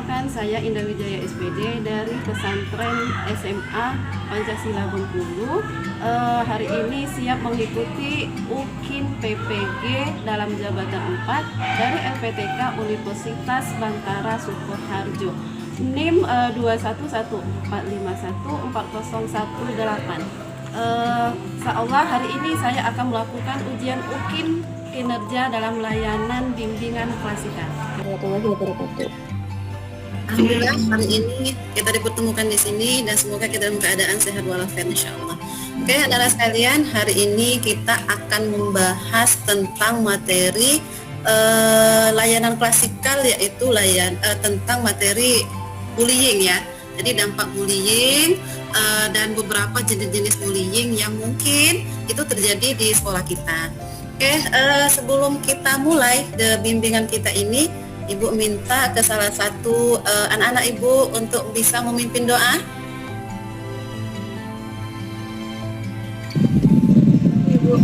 Perkenalkan, saya Indah Wijaya SPD dari Pesantren SMA Pancasila Bengkulu. Hari ini siap mengikuti UKIN PPG dalam jabatan 4 dari LPTK Universitas Bantara Sukoharjo. NIM 21145140118. Insyaallah hari ini saya akan melakukan ujian UKIN kinerja dalam layanan bimbingan klasikal. Alhamdulillah hari ini kita dipertemukan di sini dan semoga kita dalam keadaan sehat walafiat insyaallah. Oke, saudara sekalian, hari ini kita akan membahas tentang materi layanan klasikal, yaitu tentang materi bullying ya. Jadi dampak bullying dan beberapa jenis-jenis bullying yang mungkin itu terjadi di sekolah kita. Oke, sebelum kita mulai bimbingan kita ini, Ibu minta ke salah satu anak-anak Ibu untuk bisa memimpin doa. Ibu,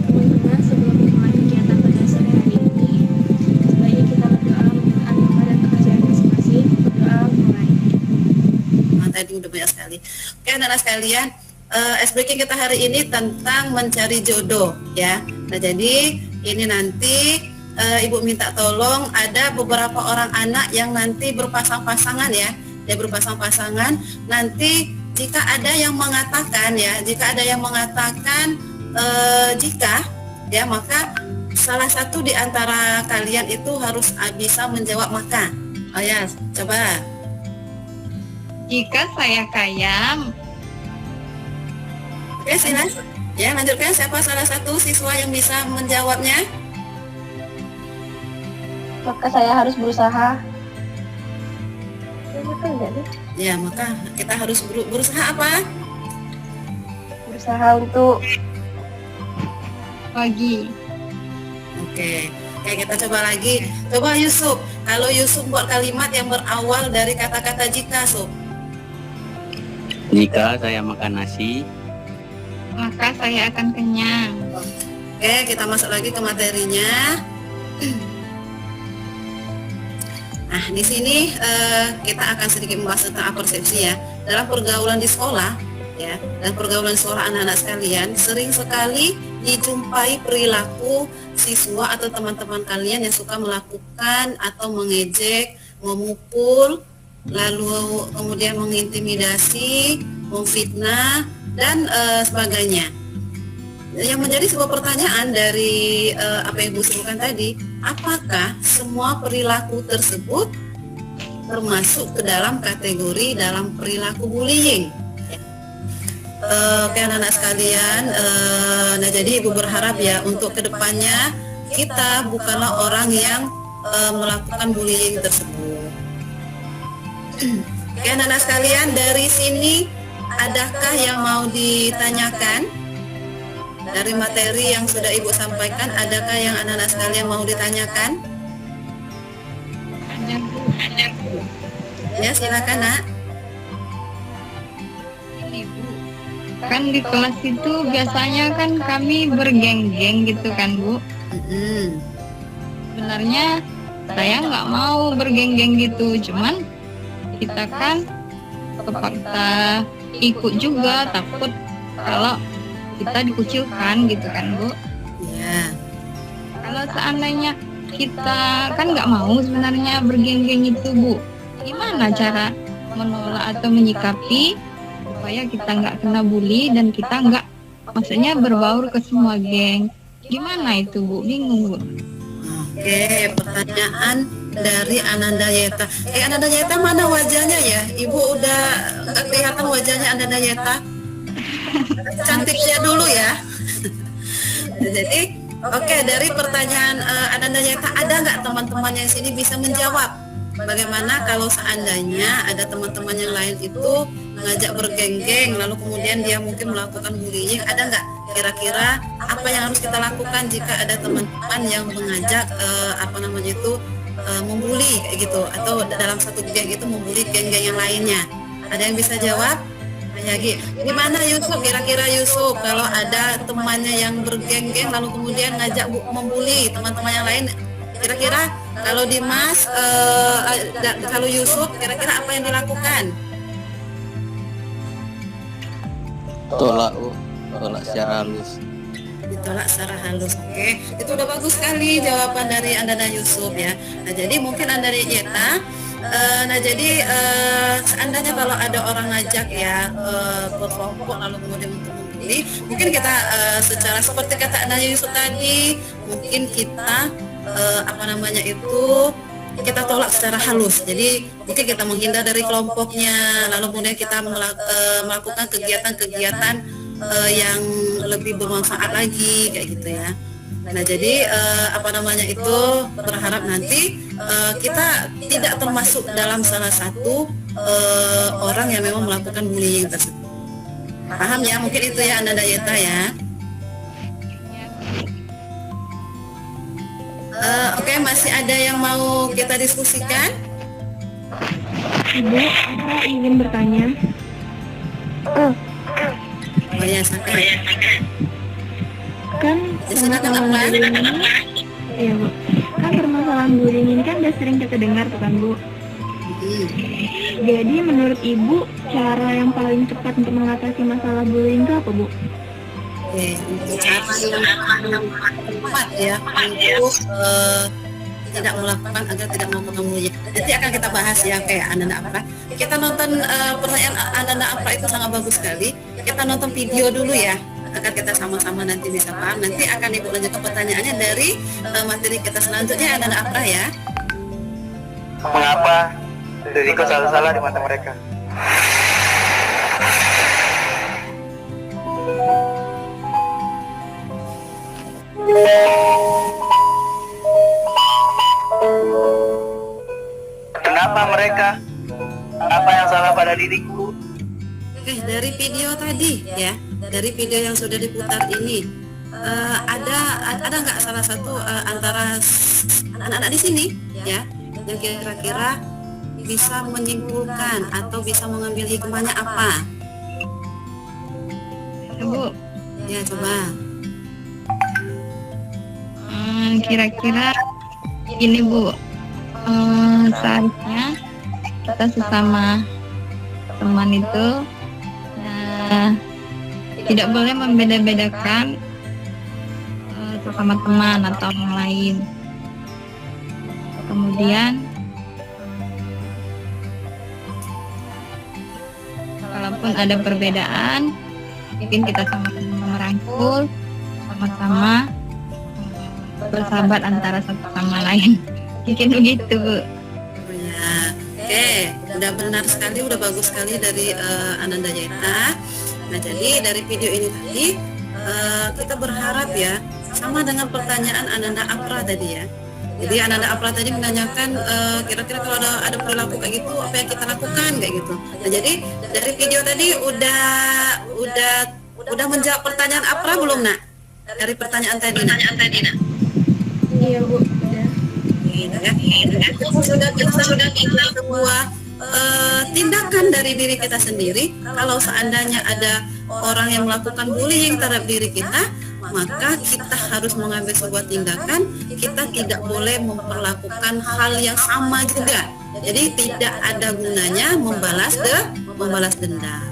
teman-teman, sebelum memulai kegiatan pada sore hari ini, sebaiknya kita berdoa menyerahkan kepada pekerjaan masing-masing. Berdoa mulai. Tadi udah banyak sekali. Oke, anak-anak sekalian, ice breaking kita hari ini tentang mencari jodoh ya. Nah, jadi ini nanti Ibu minta tolong, ada beberapa orang anak yang nanti berpasang-pasangan ya. Dia berpasang-pasangan. Nanti jika ada yang mengatakan jika ya, maka salah satu di antara kalian itu harus bisa menjawab maka. Oh ya, coba. Jika saya kaya. Oke, silakan. Ya, lanjutkan. Siapa salah satu siswa yang bisa menjawabnya? Maka saya harus berusaha. Ya, maka kita harus berusaha apa? Berusaha untuk Pagi. Oke, kita coba lagi. Coba Yusuf. Kalau Yusuf buat kalimat yang berawal dari kata-kata jika, Sob. Jika saya makan nasi, Maka saya akan kenyang. Oke, kita masuk lagi ke materinya. Nah, di sini kita akan sedikit membahas tentang apersepsi ya. Dalam pergaulan di sekolah, ya, dan pergaulan sekolah anak-anak sekalian, sering sekali dijumpai perilaku siswa atau teman-teman kalian yang suka melakukan atau mengejek, memukul, lalu kemudian mengintimidasi, memfitnah, dan sebagainya. Yang menjadi sebuah pertanyaan dari apa yang Ibu sebutkan tadi, apakah semua perilaku tersebut termasuk ke dalam kategori dalam perilaku bullying? Oke, anak-anak sekalian, nah jadi Ibu berharap ya untuk kedepannya kita bukanlah orang yang melakukan bullying tersebut. Oke, anak-anak sekalian, dari sini adakah yang mau ditanyakan dari materi yang sudah Ibu sampaikan? Adakah yang anak-anak sekalian mau ditanyakan? Ada Bu. Ya, silakan Nak. Ini Bu. Kan di kelas itu biasanya kan kami bergeng-geng gitu kan Bu. Sebenarnya saya nggak mau bergeng-geng gitu, cuman kita kan terpaksa ikut juga, takut kalau kita dikucilkan gitu kan Bu. Ya. Kalau seandainya kita kan nggak mau sebenarnya bergeng-geng itu Bu, gimana cara menolak atau menyikapi supaya kita nggak kena bully dan kita nggak, maksudnya berbaur ke semua geng? Gimana itu Bu? Bingung Bu. Oke, pertanyaan dari Ananda Yeta. Ananda Yeta, mana wajahnya ya? Ibu udah nggak kelihatan wajahnya Ananda Yeta. Cantiknya dulu ya. Jadi, oke, dari pertanyaan Ananda Yeta, ada nggak teman-teman yang sini bisa menjawab? Bagaimana kalau seandainya ada teman-teman yang lain itu mengajak bergeng-geng, lalu kemudian dia mungkin melakukan bullying, ada nggak kira-kira apa yang harus kita lakukan jika ada teman-teman yang mengajak membuli kayak gitu, atau dalam satu geng itu membuli geng-geng yang lainnya? Ada yang bisa jawab? Yagi, gimana Yusuf? Kira-kira Yusuf, kalau ada temannya yang bergeng-geng lalu kemudian ngajak membuli teman-teman yang lain, kira-kira Kalau Dimas, kalau Yusuf, kira-kira apa yang dilakukan? Tolak secara halus. Ditolak secara halus. Oke, itu udah bagus sekali jawaban dari Anda dan Yusuf ya. Nah, jadi mungkin Anda dari Yeta, seandainya kalau ada orang ngajak ya berkelompok lalu kemudian untuk membeli, mungkin kita secara seperti kata Anda Yusuf tadi, mungkin kita kita tolak secara halus. Jadi mungkin kita menghindar dari kelompoknya, lalu kemudian kita melakukan kegiatan-kegiatan yang lebih bermanfaat lagi kayak gitu ya. Nah jadi berharap nanti kita tidak termasuk dalam salah satu orang yang memang melakukan bullying tersebut. Paham ya? Mungkin itu ya Anda Dayeta ya. Oke, masih ada yang mau kita diskusikan? Ibu, aku ingin bertanya. Oh ya, sampai. Kan Silakan apa? Iya Bu, kan permasalahan bullying ini kan udah sering kita dengar tuh kan Bu. Jadi menurut Ibu, cara yang paling tepat untuk mengatasi masalah bullying itu apa Bu? Oke, untuk cara yang tepat ya untuk tidak melakukan agar tidak melakukan bullying. Nanti akan kita bahas ya kayak Ananda Apra. Kita nonton pertanyaan Ananda Apra itu sangat bagus sekali. Kita nonton video dulu ya agar kita sama-sama nanti bisa paham. Nanti akan Ibu lanjutkan pertanyaannya dari materi kita selanjutnya Ananda Apra ya. Mengapa diriku salah-salah di mata mereka? Kenapa mereka? Apa yang salah pada diriku? Oke, dari video tadi ya, dari video yang sudah diputar ini, ada nggak salah satu antara anak-anak di sini ya, yang kira-kira bisa menyimpulkan atau bisa mengambil hikmahnya apa? Bu, Ya coba. Kira-kira ini Bu, seharusnya kita sesama teman itu tidak boleh membeda-bedakan sesama teman atau orang lain. Kemudian kalaupun ada perbedaan, mungkin kita sama-sama merangkul, sama-sama bersahabat antara satu sama lain. Mungkin begitu Bu. Ya, oke, udah benar sekali, udah bagus sekali dari Ananda Jaita. Nah, jadi dari video ini tadi kita berharap ya sama dengan pertanyaan Ananda Apra tadi ya. Jadi Ananda Apra tadi menanyakan kira-kira kalau ada perilaku kayak gitu apa yang kita lakukan kayak gitu. Nah, jadi dari video tadi udah menjawab pertanyaan Apra belum Nak? Dari pertanyaan tadi Nak? Iya Bu, udah. Sudah sebuah tindakan dari diri kita sendiri. Kalau seandainya ada orang yang melakukan bullying terhadap diri kita, maka kita harus mengambil sebuah tindakan. Kita tidak boleh memperlakukan hal yang sama juga. Jadi tidak ada gunanya membalas dendam.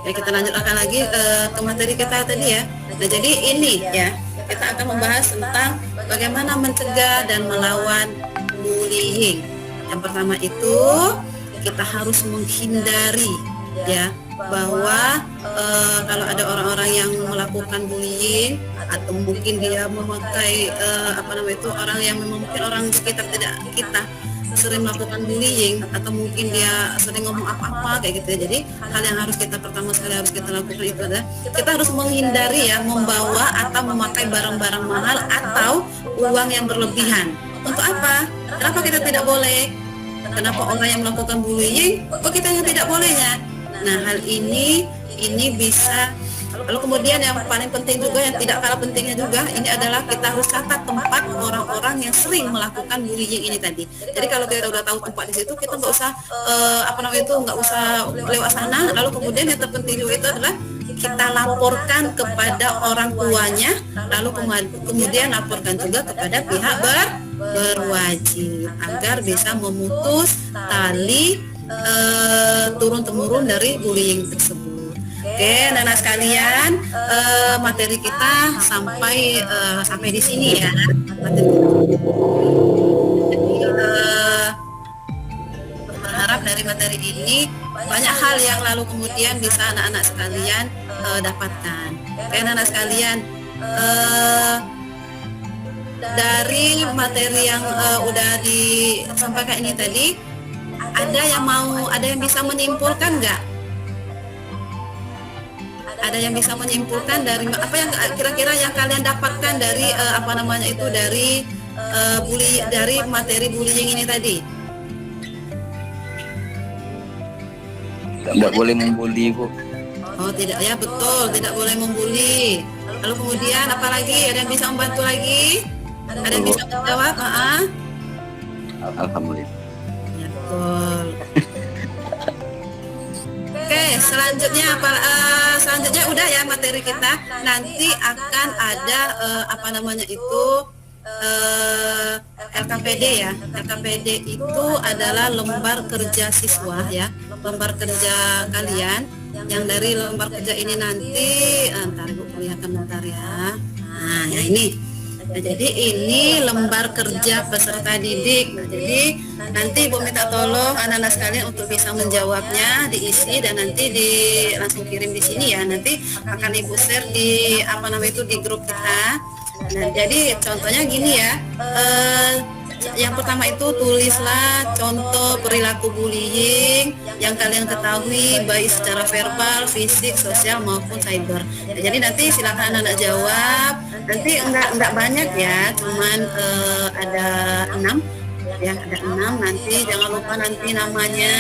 Ya, kita lanjutkan lagi ke materi kita tadi ya. Nah, jadi ini ya, kita akan membahas tentang bagaimana mencegah dan melawan bullying. Yang pertama itu kita harus menghindari ya bahwa kalau ada orang-orang yang melakukan bullying atau mungkin dia memakai orang yang memang mungkin orang sekitar tidak kita sering melakukan bullying atau mungkin dia sering ngomong apa-apa kayak gitu ya. Jadi hal yang harus kita pertama sekali harus kita lakukan itu adalah kita harus menghindari ya membawa atau memakai barang-barang mahal atau uang yang berlebihan. Untuk apa? Kenapa kita tidak boleh? Kenapa orang yang melakukan bullying kok kita yang tidak bolehnya? Nah, hal ini bisa Lalu kemudian yang paling penting juga, yang tidak kalah pentingnya juga, ini adalah kita harus catat tempat orang-orang yang sering melakukan bullying ini tadi. Jadi kalau kita udah tahu tempat di situ, kita nggak usah nggak usah lewat sana. Lalu kemudian yang terpenting juga itu adalah kita laporkan kepada orang tuanya, lalu kemudian laporkan juga kepada pihak berwajib agar bisa memutus tali turun-temurun dari bullying tersebut. Oke, anak-anak sekalian, materi kita sampai di sini ya. Berharap dari materi ini banyak hal yang lalu kemudian bisa anak-anak sekalian dapatkan. Oke, anak-anak sekalian, dari materi yang udah disampaikan ini tadi, ada yang bisa menyimpulkan nggak? Ada yang bisa menyimpulkan dari apa yang kira-kira yang kalian dapatkan dari dari materi bullying ini tadi? Tidak boleh membuli, Bu. Oh tidak ya, betul, tidak boleh membuli. Lalu kemudian apa lagi? Ada yang bisa membantu lagi? Ada yang bisa menjawab? Alhamdulillah. Ya, betul. Oke, selanjutnya selanjutnya udah ya materi kita. Nanti akan ada LKPD ya. LKPD itu adalah lembar kerja siswa ya, lembar kerja kalian. Yang dari lembar kerja ini nanti, ntar Ibu perlihatkan bentar ya. Nah, ya ini. Nah, jadi ini lembar kerja peserta didik. Nah, jadi nanti Ibu minta tolong anak-anak sekalian untuk bisa menjawabnya, diisi dan nanti langsung kirim di sini ya. Nanti akan Ibu share di di grup kita. Nah, jadi contohnya gini ya. Yang pertama itu tulislah contoh perilaku bullying yang kalian ketahui baik secara verbal, fisik, sosial maupun cyber. Nah, jadi nanti silakan anak-anak jawab. Nanti enggak banyak ya, cuman ada 6 ya, ada 6. Nanti jangan lupa nanti namanya.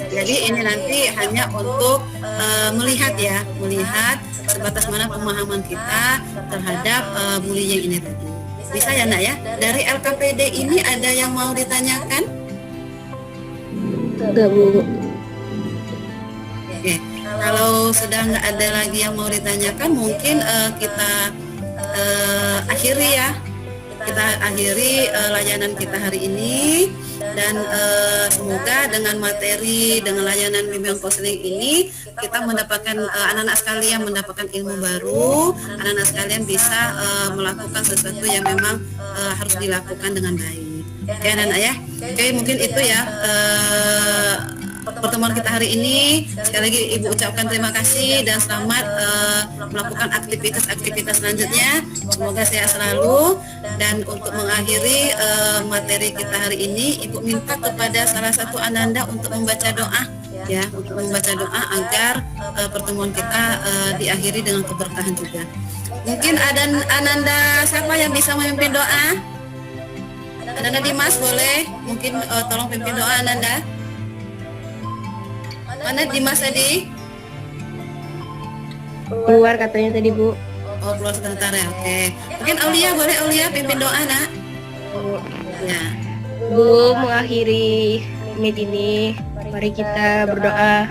Jadi ini nanti hanya untuk melihat sebatas mana pemahaman kita terhadap bullying ini tadi. Bisa ya nak ya? Dari LKPD ini ada yang mau ditanyakan? Enggak, Bu. Oke, kalau sudah nggak ada lagi yang mau ditanyakan, mungkin kita akhiri ya. Kita akhiri layanan kita hari ini, dan semoga dengan materi, dengan layanan bimbingan konseling ini kita mendapatkan anak-anak sekalian mendapatkan ilmu baru, anak-anak sekalian bisa melakukan sesuatu yang memang harus dilakukan dengan baik. Oke anak-anak ya. Oke, mungkin itu ya pertemuan kita hari ini. Sekali lagi Ibu ucapkan terima kasih dan selamat melakukan aktivitas selanjutnya. Semoga sehat selalu. Dan untuk mengakhiri materi kita hari ini, Ibu minta kepada salah satu ananda untuk membaca doa ya, untuk membaca doa agar pertemuan kita diakhiri dengan keberkahan juga. Mungkin ada ananda siapa yang bisa memimpin doa? Ananda Dimas boleh, mungkin tolong pimpin doa Ananda. Mana Dimas tadi? Keluar katanya tadi, Bu. Oh, keluar sebentar ya. Oke. Mungkin Aulia boleh, Aulia pimpin doa, Nak. Ya. Bu, mengakhiri meet ini, mari kita berdoa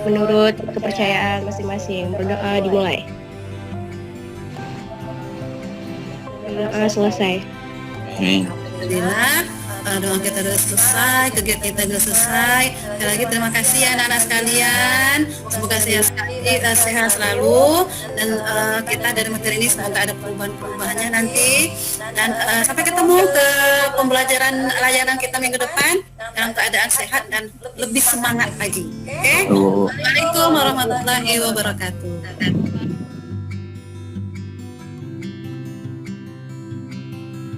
menurut kepercayaan masing-masing. Berdoa dimulai. Berdoa selesai. Alhamdulillah, doa kita sudah selesai, kegiatan kita sudah selesai. Sekali lagi terima kasih ya anak-anak sekalian. Semoga sehat selalu, dan kita dari materi ini semoga ada perubahan-perubahannya nanti. Dan sampai ketemu ke pembelajaran layanan kita minggu depan dalam keadaan sehat dan lebih semangat lagi. Oke? Assalamualaikum warahmatullahi wabarakatuh.